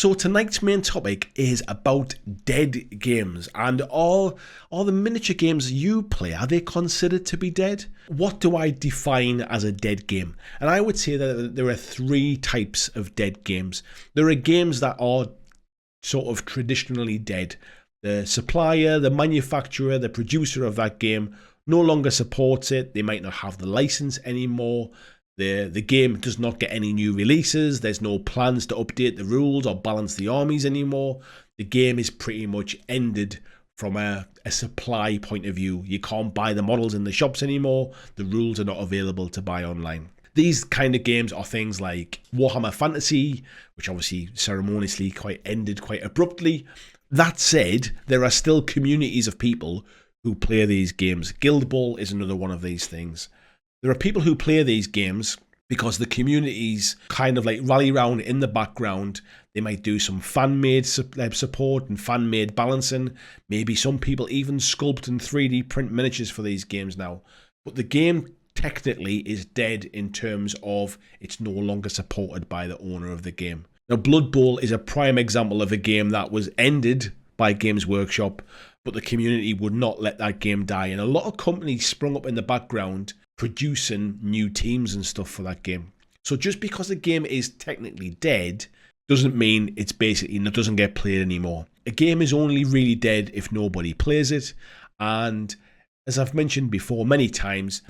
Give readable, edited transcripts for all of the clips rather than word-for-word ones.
So tonight's main topic is about dead games, and all the miniature games you play, are they considered to be dead? What do I define as a dead game? And I would say that there are three types of dead games. There are games that are sort of traditionally dead. The supplier, the manufacturer, the producer of that game no longer supports it. They might not have the license anymore. The game does not get any new releases. There's no plans to update the rules or balance the armies anymore. The game is pretty much ended from a supply point of view. You can't buy the models in the shops anymore. The rules are not available to buy online. These kind of games are things like Warhammer Fantasy, which obviously ceremoniously ended quite abruptly. That said, there are still communities of people who play these games. Guild Ball is another one of these things. There are people who play these games because the communities kind of like rally around in the background. They might do some fan-made support and fan-made balancing. Maybe some people even sculpt and 3D print miniatures for these games now. But the game technically is dead in terms of it's no longer supported by the owner of the game. Now, Blood Bowl is a prime example of a game that was ended by Games Workshop, but the community would not let that game die. And a lot of companies sprung up in the background producing new teams and stuff for that game. So just because the game is technically dead doesn't mean it doesn't get played anymore. A game is only really dead if nobody plays it. And as I've mentioned before many times,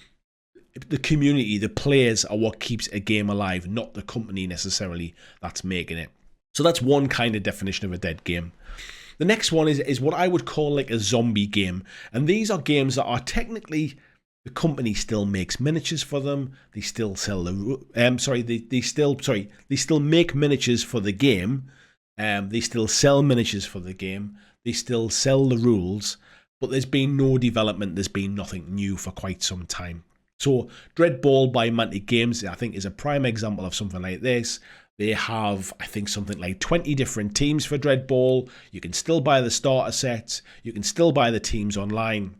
the community, the players are what keeps a game alive, not the company necessarily that's making it. So that's one kind of definition of a dead game. The next one is what I would call like a zombie game. And these are games that are technically, the company still makes miniatures for them. They still sell they still make miniatures for the game. They still sell miniatures for the game. They still sell the rules, but there's been no development. There's been nothing new for quite some time. So Dread Ball by Mantic Games, I think, is a prime example of something like this. They have, I think, something like 20 different teams for Dread Ball. You can still buy the starter sets. You can still buy the teams online.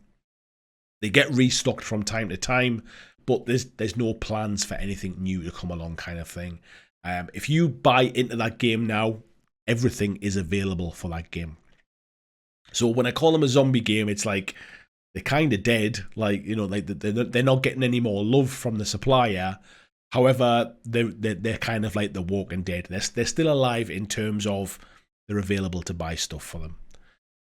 They get restocked from time to time, but there's no plans for anything new to come along, kind of thing. If you buy into that game now, everything is available for that game. So when I call them a zombie game, it's like they're kind of dead. Like, you know, like they're not getting any more love from the supplier. However, they're kind of like the Walking Dead. They're still alive in terms of they're available to buy stuff for them.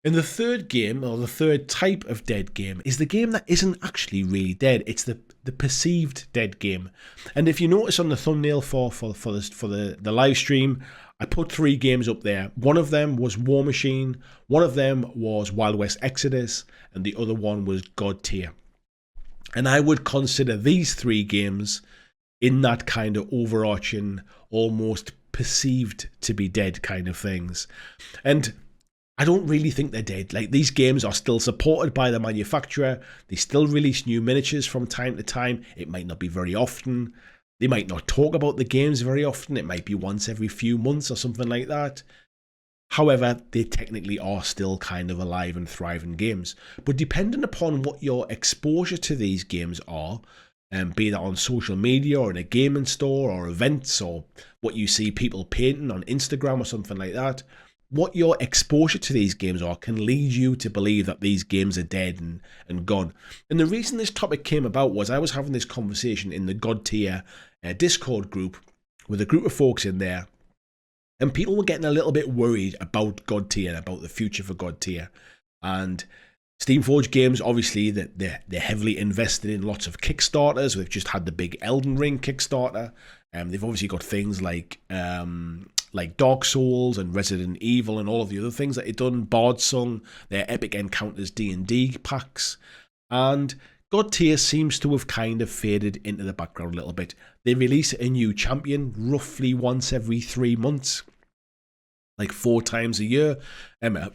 And the third game, or the third type of dead game, is the game that isn't actually really dead. It's the perceived dead game. And if you notice on the thumbnail for the live stream, I put 3 games up there. One of them was War Machine, one of them was Wild West Exodus, and the other one was God Tier. And I would consider these 3 games in that kind of overarching, almost perceived to be dead kind of things. And I don't really think they're dead. Like, these games are still supported by the manufacturer. They still release new miniatures from time to time. It might not be very often. They might not talk about the games very often. It might be once every few months or something like that. However, they technically are still kind of alive and thriving games. But depending upon what your exposure to these games are, be that on social media or in a gaming store or events or what you see people painting on Instagram or something like that, what your exposure to these games are can lead you to believe that these games are dead and gone. And the reason this topic came about was I was having this conversation in the God Tier Discord group with a group of folks in there, and people were getting a little bit worried about God Tier and about the future for God Tier. And Steamforged Games, obviously, they're heavily invested in lots of Kickstarters. We've just had the big Elden Ring Kickstarter. They've obviously got things like Dark Souls and Resident Evil and all of the other things that they've done. Bard's Song, their Epic Encounters D&D packs. And God Tier seems to have kind of faded into the background a little bit. They release a new champion roughly once every 3 months. Like 4 times a year.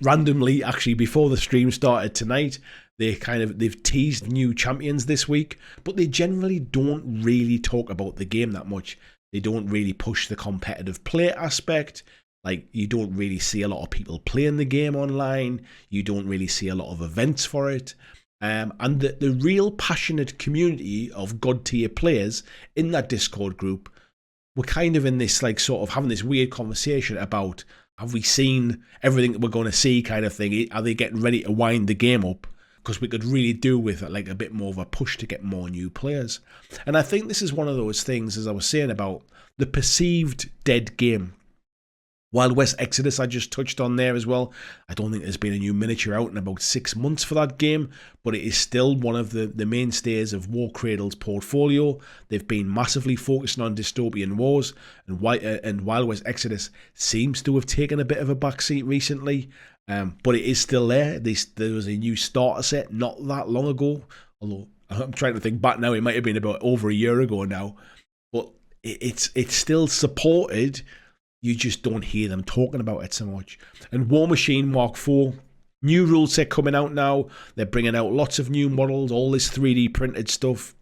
Randomly, actually, before the stream started tonight, they've teased new champions this week, but they generally don't really talk about the game that much. They don't really push the competitive play aspect. Like, you don't really see a lot of people playing the game online. You don't really see a lot of events for it. And the real passionate community of God Tier players in that Discord group were kind of in this, like, sort of having this weird conversation about, Have we seen everything that we're going to see kind of thing? Are they getting ready to wind the game up? Because we could really do with like a bit more of a push to get more new players. And I think this is one of those things, as I was saying, about the perceived dead game. Wild West Exodus I just touched on there as well. I don't think there's been a new miniature out in about 6 months for that game, but it is still one of the mainstays of War Cradle's portfolio. They've been massively focusing on dystopian wars, and Wild West Exodus seems to have taken a bit of a backseat recently, but it is still there. There was a new starter set not that long ago, although I'm trying to think back now, it might have been about over a year ago now, but it's still supported. You just don't hear them talking about it so much. And War Machine Mark IV, new rule set coming out now. They're bringing out lots of new models, all this 3D printed stuff.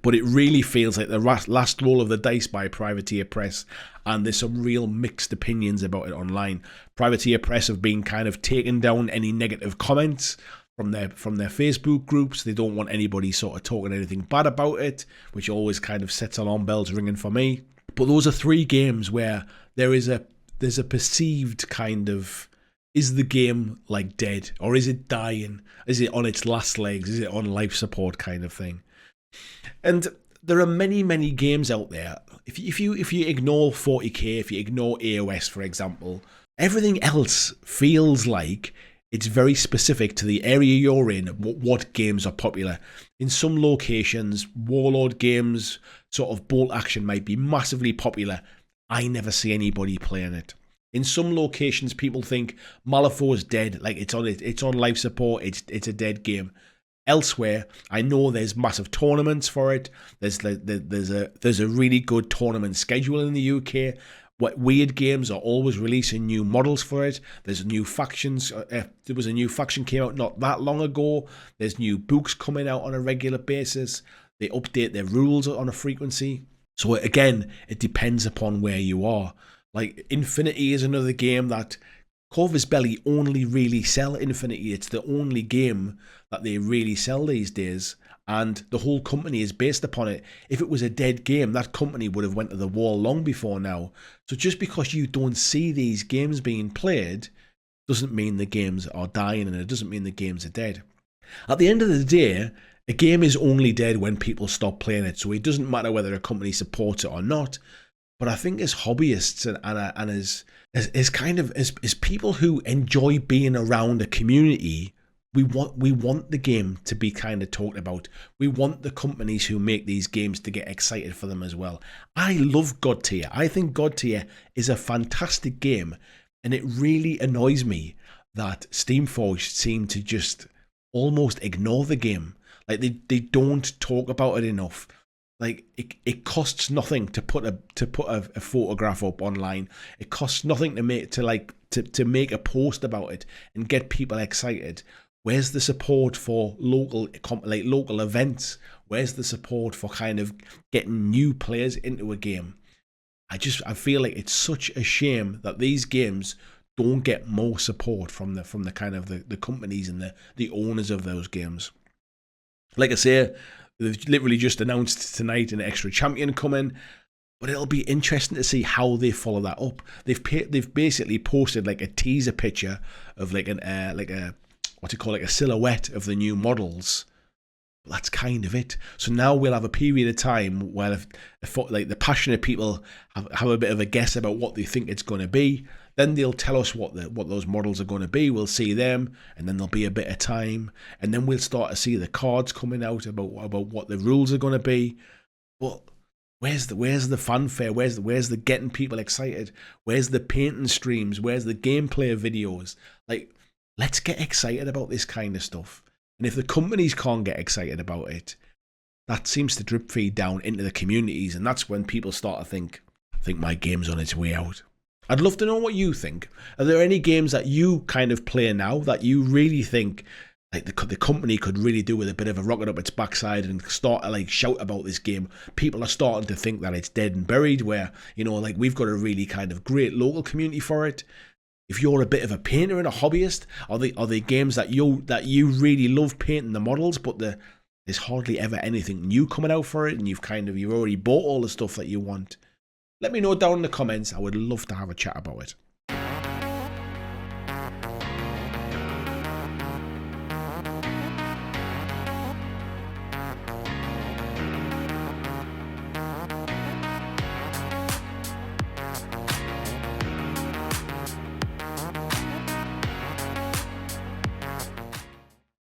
But it really feels like the last roll of the dice by Privateer Press, and there's some real mixed opinions about it online. Privateer Press have been kind of taking down any negative comments from their Facebook groups. They don't want anybody sort of talking anything bad about it, which always kind of sets alarm bells ringing for me. But those are 3 games where there's a perceived kind of, is the game like dead, or is it dying? Is it on its last legs? Is it on life support kind of thing? And there are many games out there. If you ignore 40k, if you ignore AOS for example, everything else feels like it's very specific to the area you're in, what games are popular. In some locations, Warlord games, sort of bolt action might be massively popular. I never see anybody playing it. In some locations, people think Malifaux is dead, like it's on life support, it's a dead game. Elsewhere, I know there's massive tournaments for it. There's a really good tournament schedule in the UK. What weird games are always releasing new models for it. There's new factions. There was a new faction came out not that long ago. There's new books coming out on a regular basis. They update their rules on a frequency. So again, it depends upon where you are. Like Infinity is another game that Corvus Belli only really sell Infinity. It's the only game that they really sell these days. And the whole company is based upon it. If it was a dead game, that company would have went to the wall long before now. So just because you don't see these games being played doesn't mean the games are dying, and it doesn't mean the games are dead. At the end of the day, a game is only dead when people stop playing it. So it doesn't matter whether a company supports it or not. But I think as hobbyists and as people who enjoy being around a community, we want the game to be kind of talked about. We want the companies who make these games to get excited for them as well. I love God Tier. I think God Tier is a fantastic game, and it really annoys me that Steamforged seem to just almost ignore the game. Like they don't talk about it enough. Like it costs nothing to put a photograph up online. It costs nothing to make a post about it and get people excited. Where's the support for local events? Where's the support for kind of getting new players into a game? I feel like it's such a shame that these games don't get more support from the kind of the companies and the owners of those games. Like I say, they've literally just announced tonight an extra champion coming, but it'll be interesting to see how they follow that up. They've basically posted like a teaser picture of like a silhouette of the new models. But that's kind of it. So now we'll have a period of time where like the passionate people have a bit of a guess about what they think it's going to be. Then they'll tell us what those models are going to be. We'll see them, and then there'll be a bit of time, and then we'll start to see the cards coming out about what the rules are going to be. But where's the fanfare? Where's the getting people excited? Where's the painting streams? Where's the gameplay videos? Like, let's get excited about this kind of stuff. And if the companies can't get excited about it, that seems to drip feed down into the communities, and that's when people start to think, I think my game's on its way out. I'd love to know what you think. Are there any games that you kind of play now that you really think like the company could really do with a bit of a rocket up its backside and start to like shout about this game? People are starting to think that it's dead and buried, where, you know, like we've got a really kind of great local community for it. If you're a bit of a painter and a hobbyist, are they games that you really love painting the models, but there's hardly ever anything new coming out for it, and you've already bought all the stuff that you want? Let me know down in the comments. I would love to have a chat about it.